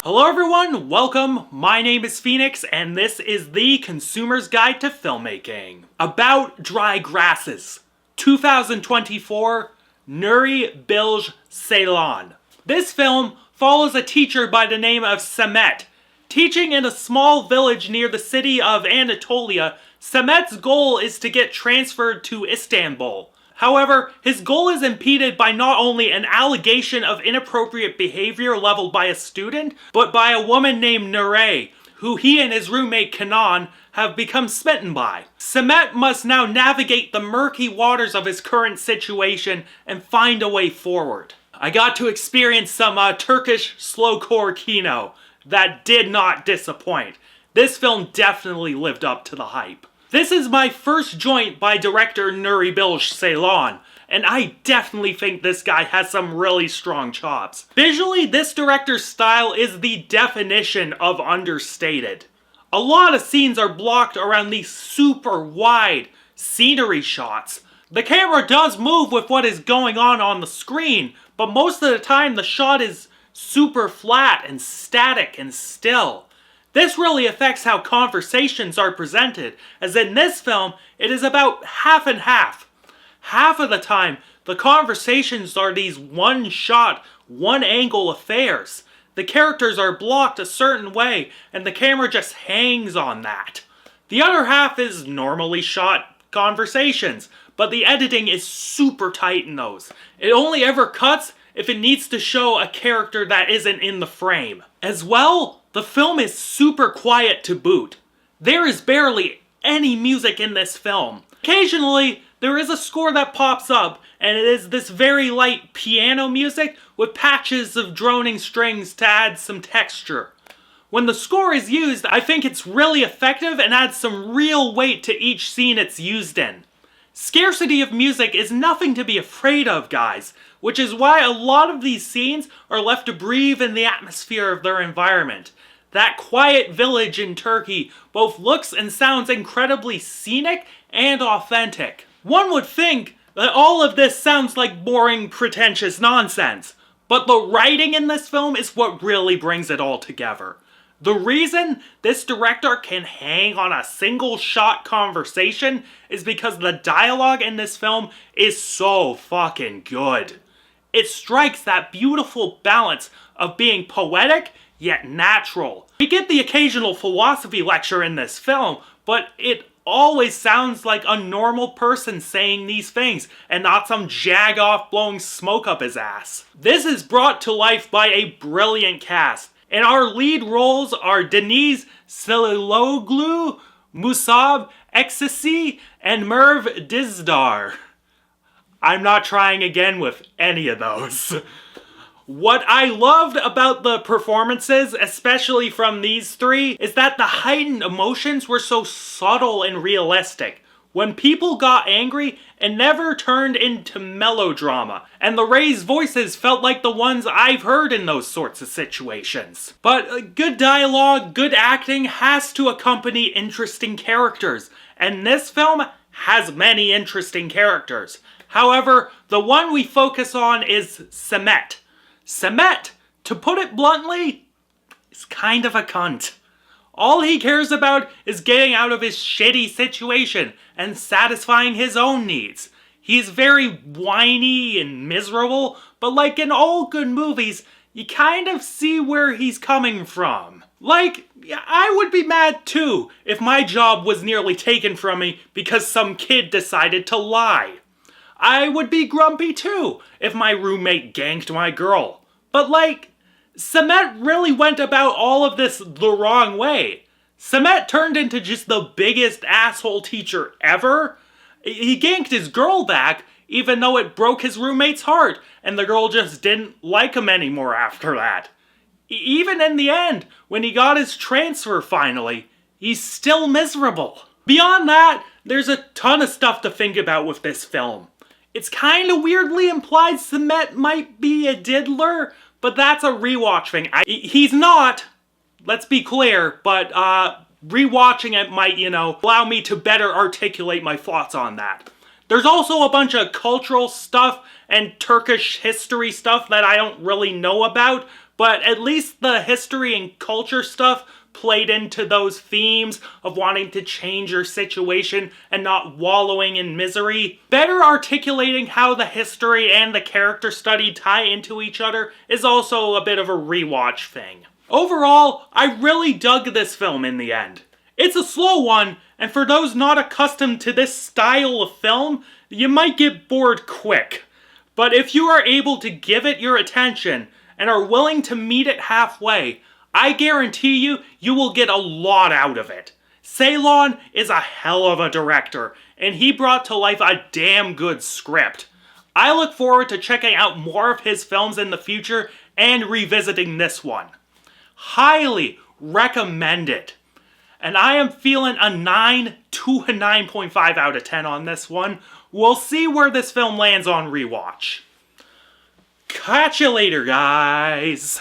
Hello everyone, welcome. My name is Phoenix and this is the Consumer's Guide to Filmmaking. About Dry Grasses, 2024, Nuri Bilge Ceylan. This film follows a teacher by the name of Samet. Teaching in a small village near the city of Anatolia, Samet's goal is to get transferred to Istanbul. However, his goal is impeded by not only an allegation of inappropriate behavior leveled by a student, but by a woman named Nurey, who he and his roommate Kanan have become smitten by. Samet must now navigate the murky waters of his current situation and find a way forward. I got to experience some Turkish slowcore kino that did not disappoint. This film definitely lived up to the hype. This is my first joint by director Nuri Bilge Ceylan, and I definitely think this guy has some really strong chops. Visually, this director's style is the definition of understated. A lot of scenes are blocked around these super wide scenery shots. The camera does move with what is going on the screen, but most of the time the shot is super flat and static and still. This really affects how conversations are presented, as in this film, it is about half and half. Half of the time, the conversations are these one-shot, one-angle affairs. The characters are blocked a certain way, and the camera just hangs on that. The other half is normally shot conversations, but the editing is super tight in those. It only ever cuts if it needs to show a character that isn't in the frame. As well, the film is super quiet to boot. There is barely any music in this film. Occasionally, there is a score that pops up, and it is this very light piano music with patches of droning strings to add some texture. When the score is used, I think it's really effective and adds some real weight to each scene it's used in. Scarcity of music is nothing to be afraid of, guys, which is why a lot of these scenes are left to breathe in the atmosphere of their environment. That quiet village in Turkey both looks and sounds incredibly scenic and authentic. One would think that all of this sounds like boring, pretentious nonsense, but the writing in this film is what really brings it all together. The reason this director can hang on a single shot conversation is because the dialogue in this film is so fucking good. It strikes that beautiful balance of being poetic yet natural. We get the occasional philosophy lecture in this film, but it always sounds like a normal person saying these things and not some jag-off blowing smoke up his ass. This is brought to life by a brilliant cast. And our lead roles are Deniz Seliloglu, Musab Eksisi, and Merv Dizdar. I'm not trying again with any of those. What I loved about the performances, especially from these three, is that the heightened emotions were so subtle and realistic. When people got angry, it never turned into melodrama, and the raised voices felt like the ones I've heard in those sorts of situations. But good dialogue, good acting has to accompany interesting characters, and this film has many interesting characters. However, the one we focus on is Samet. Samet, to put it bluntly, is kind of a cunt. All he cares about is getting out of his shitty situation and satisfying his own needs. He's very whiny and miserable, but like in all good movies, you kind of see where he's coming from. Like, I would be mad too if my job was nearly taken from me because some kid decided to lie. I would be grumpy too if my roommate ganked my girl. But like, Samet really went about all of this the wrong way. Samet turned into just the biggest asshole teacher ever. He ganked his girl back, even though it broke his roommate's heart, and the girl just didn't like him anymore after that. Even in the end, when he got his transfer finally, he's still miserable. Beyond that, there's a ton of stuff to think about with this film. It's kind of weirdly implied Samet might be a diddler, but that's a rewatch thing. He's not, let's be clear, but rewatching it might, allow me to better articulate my thoughts on that. There's also a bunch of cultural stuff and Turkish history stuff that I don't really know about, but at least the history and culture stuff played into those themes of wanting to change your situation and not wallowing in misery. Better articulating how the history and the character study tie into each other is also a bit of a rewatch thing. Overall, I really dug this film in the end. It's a slow one, and for those not accustomed to this style of film, you might get bored quick. But if you are able to give it your attention and are willing to meet it halfway, I guarantee you, you will get a lot out of it. Ceylon is a hell of a director, and he brought to life a damn good script. I look forward to checking out more of his films in the future and revisiting this one. Highly recommend it. And I am feeling a 9 to a 9.5 out of 10 on this one. We'll see where this film lands on rewatch. Catch you later, guys.